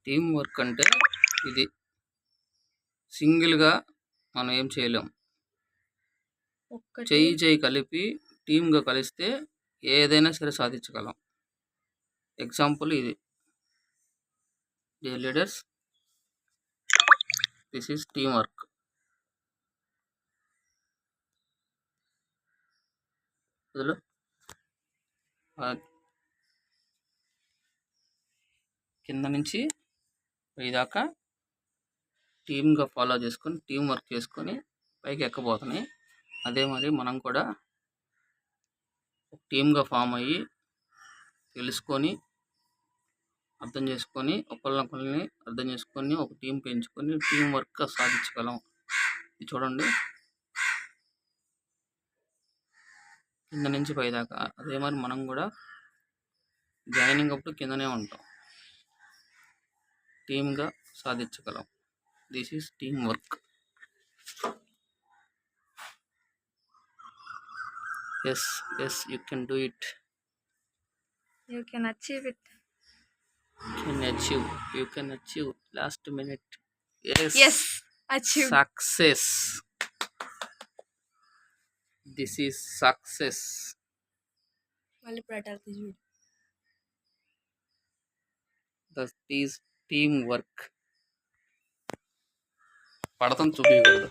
Team work అంటే ఇది సింగిల్‌గా మనం ఏం చేయలేం. చెయ్యి కలిపి టీమ్‌గా కలిస్తే ఏదైనా సరే సాధించగలం. ఎగ్జాంపుల్ ఇది. Dear leaders, this is team work. అందులో కింద నుంచి పైదాకా టీమ్‌గా ఫాలో చేసుకొని టీమ్ వర్క్ చేసుకొని పైకి ఎక్కబోతున్నాయి. అదే మరి మనం కూడా టీమ్‌గా ఫామ్ అయ్యి తెలుసుకొని అర్థం చేసుకొని ఒకళ్ళనొకళ్ళని అర్థం చేసుకొని ఒక టీం పెంచుకొని టీం వర్క్ సాధించగలం. ఇది చూడండి, కింద నుంచి పైదాకా. అదే మరి మనం కూడా జాయినింగ్ అప్పుడు కిందనే ఉంటాం. టీమ్‌గా సాధించగలం. This is teamwork. Yes, you can do it. You can achieve it. You can achieve. Last minute. Yes, achieve. Success. This is success. That is teamwork. పడతాం చూపించకూడదు.